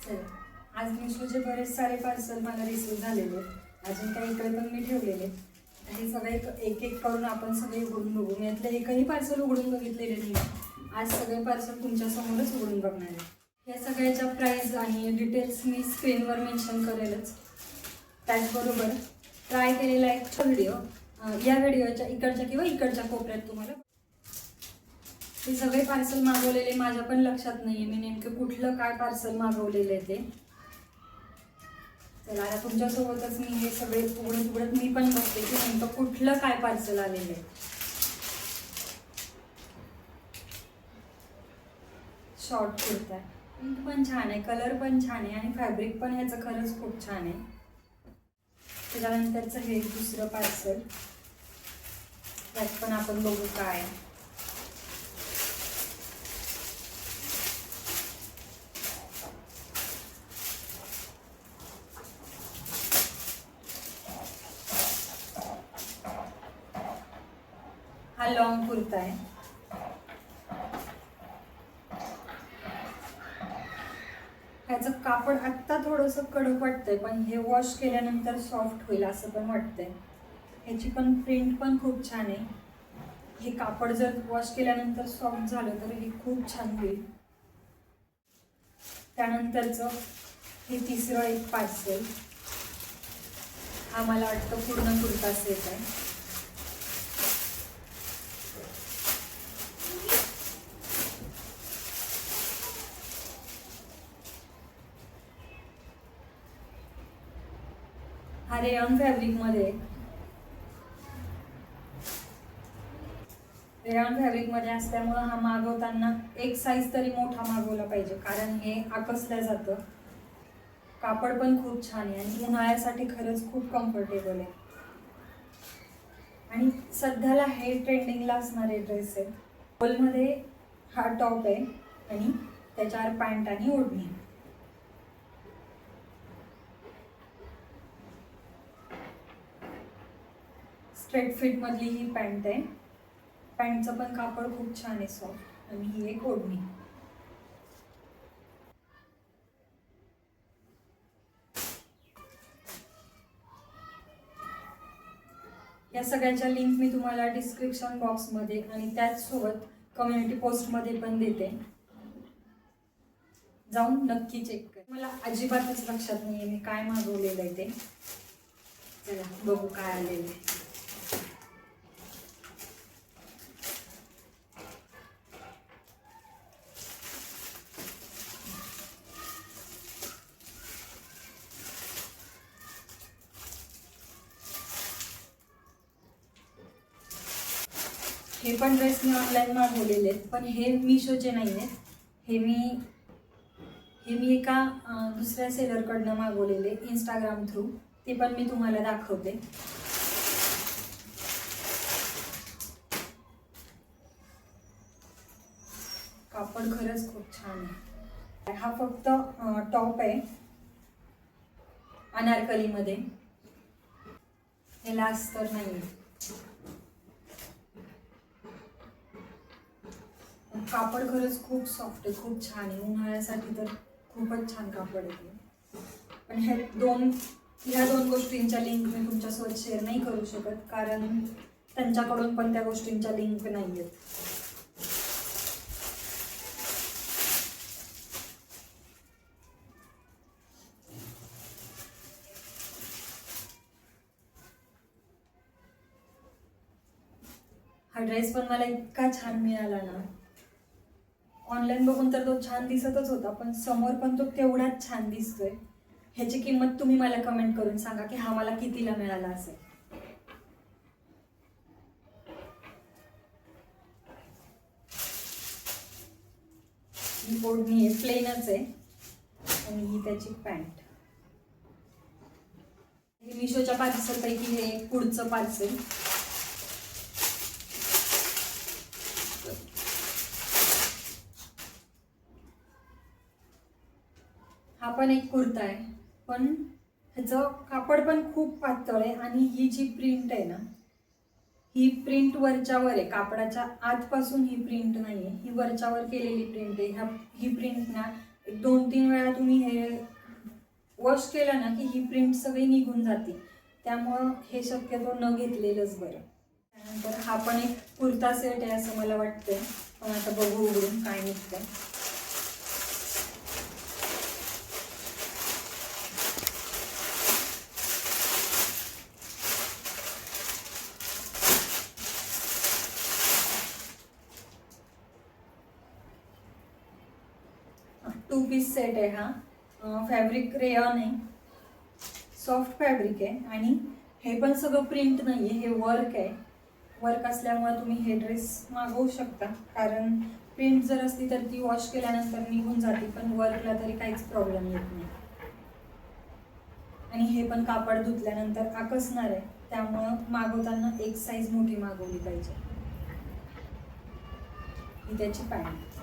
आज मिशोचे बरेच सारे पार्सल मला रिसीव झालेले, अजून काही इकडे पण मी ठेवलेले. हे सगळे एक एक करून आपण सगळे उघडून बघू. मी यातलं एकही पार्सल उघडून बघितलेले नाही. आज सगळे पार्सल तुमच्यासमोरच उघडून बघणार आहे. या सगळ्याच्या प्राईस आणि डिटेल्स मी स्क्रीनवर मेन्शन करेलच. त्याचबरोबर ट्राय केलेला एक व्हिडिओ या व्हिडिओच्या इकडच्या किंवा इकडच्या कोपऱ्यात तुम्हाला. हे सगळे पार्सल मागवलेले माझ्या पण लक्षात नाही आहे मी नेमकं कुठलं काय पार्सल मागवलेलं आहे ते. चला आता तुमच्यासोबतच मी हे सगळे उघडत मी पण बघते की नेमकं कुठलं काय पार्सल आलेलं आहे. शॉर्ट कुर्ता पण छान आहे, कलर पण छान आहे आणि फॅब्रिक पण ह्याचं खरंच खूप छान आहे. त्याच्यानंतरचं हे दुसरं पार्सल, त्यात पण आपण बघू काय आहे. हा लॉंग कुर्ता आहे. ह्याचं कापड आत्ता थोडंसं कडक वाटतंय पण हे वॉश केल्यानंतर सॉफ्ट होईल असं पण वाटतंय. ह्याची पण प्रिंट पण खूप छान आहे. हे कापड जर वॉश केल्यानंतर सॉफ्ट झालं तर हे खूप छान होईल. त्यानंतरचं हे तिसरं एक पार्सल, हा मला वाटतं पूर्ण कुर्ता सेट आहे. हा रेयॉन फॅब्रिकमध्ये असल्यामुळं हा मागवताना एक साईज तरी मोठा मागवला पाहिजे, कारण हे आकसल्या जातं. कापड पण खूप छान आहे आणि उन्हाळ्यासाठी खरंच खूप कम्फर्टेबल आहे. आणि सध्याला हे ट्रेंडिंगला असणारे ड्रेस आहेत. बॉलमध्ये हा टॉप आहे आणि त्याच्यावर पॅन्ट आणि ओढणी. स्ट्रेट फिट मधली ही पॅन्ट आहे. पॅन्टचं पण कापड खूप छान आहे, सॉफ्ट. आणि ही एक ओढणी. या सगळ्याच्या लिंक मी तुम्हाला डिस्क्रिप्शन बॉक्समध्ये आणि त्याचसोबत कम्युनिटी पोस्टमध्ये पण देते, जाऊन नक्की चेक कर. मला अजिबातच लक्षात नाही आहे मी काय मागवलेलं आहे ते. चला बघू काय आलेलं आहे. हे पण ड्रेस मी ऑनलाईन मागवलेले आहेत, पण हे मिशोचे नाही आहेत. हे मी एका दुसऱ्या सेलरकडनं मागवलेले इंस्टाग्राम थ्रू. ते पण मी तुम्हाला दाखवते. कापड खरंच खूप छान आहे. हा फक्त टॉप आहे अनारकलीमध्ये, याला अस्तर नाही आहे. कापड खरंच खूप सॉफ्ट आहे, खूप छान आहे. उन्हाळ्यासाठी तर खूपच छान कापड आहे. पण ह्या दोन गोष्टींच्या लिंक मी तुमच्यासोबत शेअर नाही करू शकत, कारण त्यांच्याकडून पण त्या गोष्टींच्या लिंक नाही आहेत. हा ड्रेस पण मला इतका छान मिळाला ना. ऑनलाईन बघून तर तो छान दिसतच होता, पण समोर पण तो तेवढाच छान दिसतोय. ह्याची किंमत तुम्ही मला कमेंट करून सांगा की हा मला कितीला मिळाला असेल. ही ओढणी आहे, प्लेनच आहे आणि ही त्याची पॅन्ट. हे मिशोच्या पार्सल पैकी हे पुढचं पार्सल. हा पण एक कुर्ता आहे, पण ह्याचं कापड पण खूप पातळ आहे आणि ही जी प्रिंट आहे ना, ही प्रिंट वरच्यावर आहे. कापडाच्या आतपासून ही प्रिंट नाही आहे, ही वरच्यावर केलेली प्रिंट आहे. ही प्रिंट ना एक 2-3 वेळा तुम्ही हे वॉश केलं ना की ही प्रिंट सगळी निघून जाते, त्यामुळं हे शक्यतो न घेतलेलंच बरं. त्यानंतर हा पण एक कुर्ता सेट आहे असं मला वाटतंय, पण आता बघू उघडून काय निघतंय. टू पीस सेट आहे हा. फॅब्रिक रेयॉन आहे, सॉफ्ट फॅब्रिक आहे आणि हे पण सगळं प्रिंट नाही आहे, हे वर्क आहे. वर्क असल्यामुळे तुम्ही हे ड्रेस मागवू शकता, कारण प्रिंट जर असली तर ती वॉश केल्यानंतर निघून जाते, पण वर्कला तरी काहीच प्रॉब्लेम येत नाही. आणि हे पण कापड धुतल्यानंतर आकसणार आहे, त्यामुळं मागवताना एक साईज मोठी मागवली पाहिजे. ही त्याची पॅन्ट.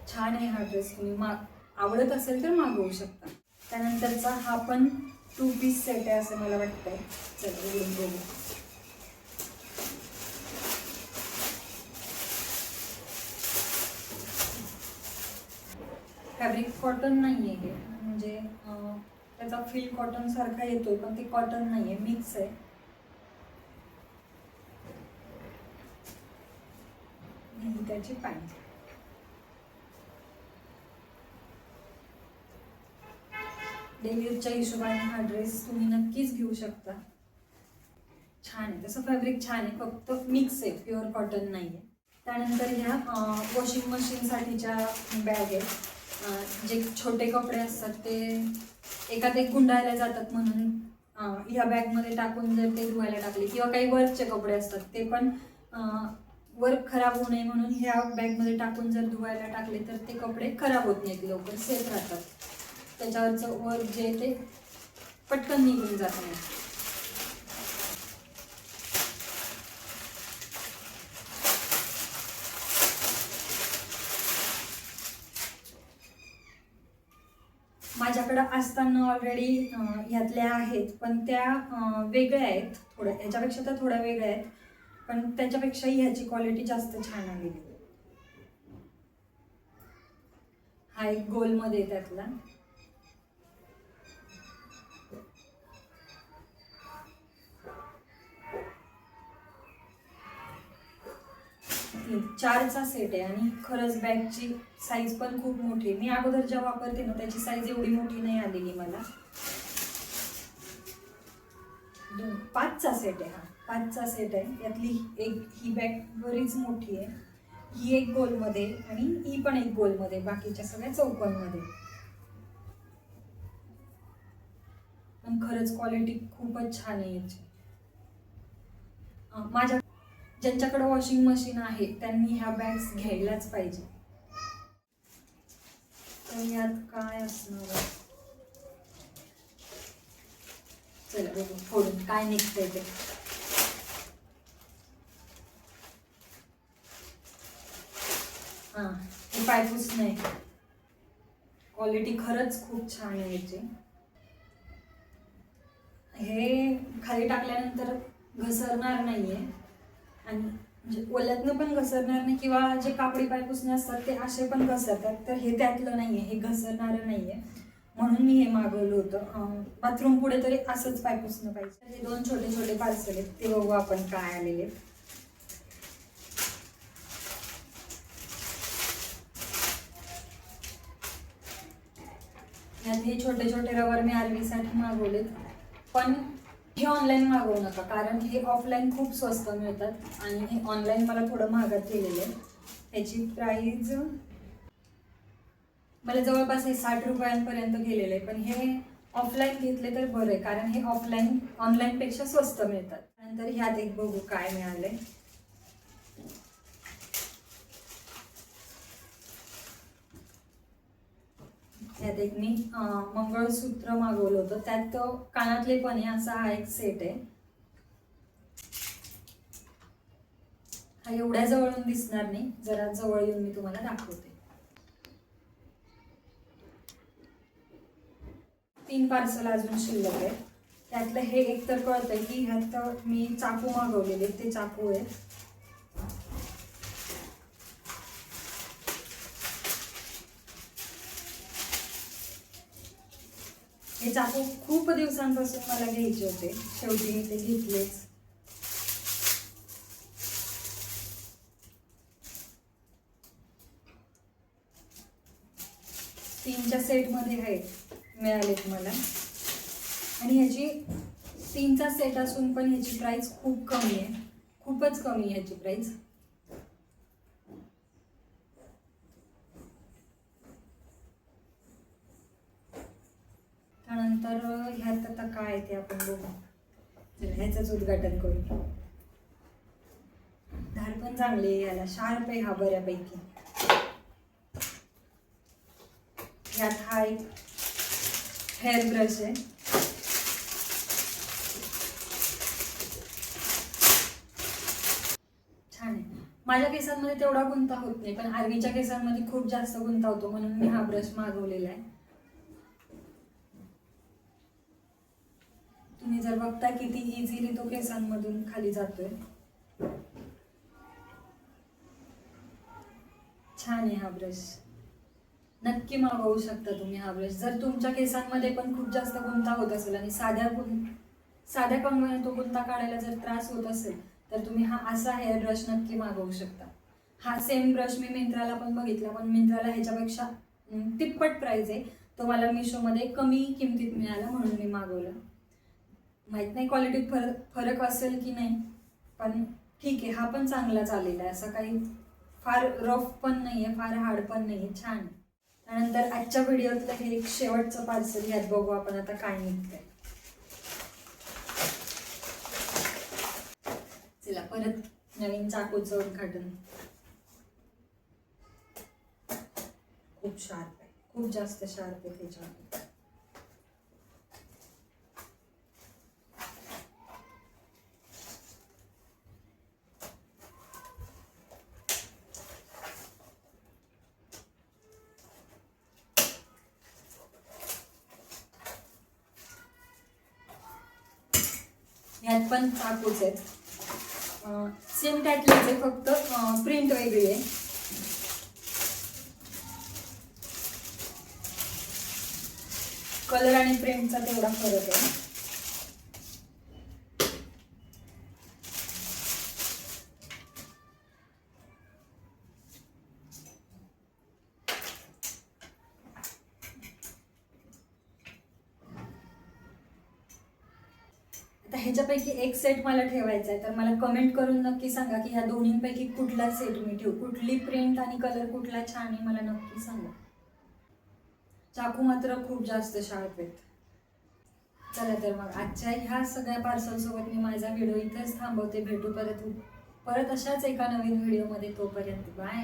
छान आहे हा ड्रेस, तुम्ही आवडत असेल तर मागवू शकता. त्यानंतरचा हा पण 2 पीस सेट आहे असं मला वाटतंय. चला उघडून बघू. फॅब्रिक कॉटन नाही आहे, म्हणजे त्याचा फील कॉटन सारखा येतोय, पण ते कॉटन नाही आहे, मिक्स आहे. ही त्याची पॅन्ट. डेली यूजच्या हिशोबाने हा ड्रेस तुम्ही नक्कीच घेऊ शकता. छान आहे, तसं फॅब्रिक छान आहे, फक्त मिक्स आहे, प्युअर कॉटन नाही आहे. त्यानंतर ह्या वॉशिंग मशीनसाठीच्या बॅग आहेत. जे छोटे कपडे असतात ते एकात एक गुंडाळले जातात, म्हणून ह्या बॅगमध्ये टाकून जर ते धुवायला टाकले, किंवा काही वर्कचे कपडे असतात ते पण वर्क खराब होऊ नये म्हणून ह्या बॅगमध्ये टाकून जर धुवायला टाकले तर ते कपडे खराब होत नाहीत, लवकर सेफ राहतात. त्याच्यावरचं वर्क जे ते पटकन निघून जात नाही. माझ्याकडं असताना ऑलरेडी ह्यातल्या आहेत, पण त्या वेगळ्या आहेत, थोड्या ह्याच्यापेक्षा तर थोड्या वेगळ्या आहेत, पण त्याच्यापेक्षाही ह्याची क्वालिटी जास्त छान आलेली आहे. हा एक गोलमध्ये आहे त्यातला. चारचा सेट आहे आणि खरंच बॅगची साईज पण खूप मोठी आहे. मी अगोदर जेव्हा वापरते ना त्याची साईज एवढी मोठी नाही आलेली मला. 5चा सेट आहे हा, 5चा सेट आहे. यातली एक ही बॅग बरीच मोठी आहे, ही एक गोलमध्ये आणि ही पण एक गोलमध्ये, बाकीच्या सगळ्या चौकोनमध्ये. पण खरंच क्वालिटी खूपच छान आहे याची. माझ्या ज्यांच्याकडे वॉशिंग मशीन आहे त्यांनी ह्या बॅग्स घ्यायलाच पाहिजे. तर यात काय असणार, चला बघू फोडून काय निघतंय ते. ही पायपूस नाही, क्वालिटी खरंच खूप छान आहे याची. हे खाली टाकल्यानंतर घसरणार नाहीये आणि म्हणजे ओल्यातनं पण घसरणार नाही, किंवा जे कापडी पायपुसणे असतात ते असे पण घसरतात, तर हे त्यातलं नाहीये, हे घसरणारं नाहीये, म्हणून मी हे मागवलं होतं. बाथरूम पुढे तरी असंच पायपुसणं पाहिजे. हे 2 छोटे छोटे पार्सल आहेत, ते बघू आपण काय आलेले. यात हे छोटे छोटे रबर मी आर्वीसाठी मागवलेत, पण हे ऑनलाईन मागवू नका, कारण हे ऑफलाईन खूप स्वस्त मिळतात आणि हे ऑनलाईन मला थोडं महागात केलेलं आहे. ह्याची प्राईज मला जवळपास हे 60 रुपयांपर्यंत गेलेलं आहे, पण हे ऑफलाईन घेतले तर बरं आहे, कारण हे ऑनलाईनपेक्षा स्वस्त मिळतात. नंतर ह्यात एक बघू काय मिळालंय. ह्यात एक मी मंगळसूत्र मागवलं होतं, त्यात कानातले पण आहे, असा हा एक सेट आहे. हा एवढ्या जवळून दिसणार नाही, जरा जवळ येऊन मी तुम्हाला दाखवते. 3 पार्सल अजून शिल्लक आहे. त्यातलं हे एक तर कळतंय की ह्यात मी चाकू मागवलेले, ते चाकू आहे. हे चाकू खूप दिवसांपासून मला घ्यायचे होते, शेवटी मी ते घेतलेच. तीनच्या सेटमध्ये आहेत मिळालेत मला. आणि ह्याची 3चा सेट असून पण ह्याची प्राइस खूप कमी आहे, खूपच कमी आहे ह्याची प्राइस. त्यानंतर ह्यात आता काय ते आपण बघू. ह्याचंच उद्घाटन करू. धार पण चांगली आहे, याला शार्प आहे हा बऱ्यापैकी. यात हा एक हेअर ब्रश आहे. छान आहे. माझ्या केसांमध्ये तेवढा गुंता होत नाही, पण आरवीच्या केसांमध्ये खूप जास्त गुंता होतो, म्हणून मी हा ब्रश मागवलेला आहे. तुम्ही जर बघता किती इझिली तो केसांमधून खाली जातोय. छान आहे हा ब्रश, नक्की मागवू शकता तुम्ही हा ब्रश. जर तुमच्या केसांमध्ये पण खूप जास्त गुंता होत असेल आणि साध्या कंगव्याने तो गुंता काढायला जर त्रास होत असेल, तर तुम्ही हा असा हेअर ब्रश नक्की मागवू शकता. हा सेम ब्रश मी मिंत्राला पण बघितला, पण मिंत्राला ह्याच्यापेक्षा तिप्पट प्राइस आहे. तो मला मिशोमध्ये कमी किमतीत मिळाला म्हणून मी मागवला. माहीत नाही क्वालिटीत फरक असेल की नाही, पण ठीक आहे. हा पण चांगला चालेल आहे, असं काही फार रफ पण नाही आहे, फार हार्ड पण नाही आहे, छान आहे. त्यानंतर आजच्या व्हिडिओतलं हे एक शेवटचं पार्सल, ह्यात बघू आपण आता काय निघतंय. चला परत नवीन चाकूचं उद्घाटन. खूप शार्प आहे, खूप जास्त शार्प आहे ते चाकू. ह्यात पण चाकूच आहेत, सेम टाईटलेच आहे, फक्त प्रिंट वेगळी आहे. कलर आणि प्रिंटचा तेवढा फरक आहे. आता ह्याच्यापैकी एक सेट मला ठेवायचा आहे, तर मला कमेंट करून नक्की सांगा की ह्या दोन्हींपैकी कुठला सेट मी ठेवू, कुठली प्रिंट आणि कलर कुठला छान आहे, मला नक्की सांगा. चाकू मात्र खूप जास्त शार्प आहेत. चला तर मग आजच्या ह्या सगळ्या पार्सलसोबत मी माझा व्हिडिओ इथेच थांबवते. भेटू परत अशाच एका नवीन व्हिडिओमध्ये. तोपर्यंत बाय.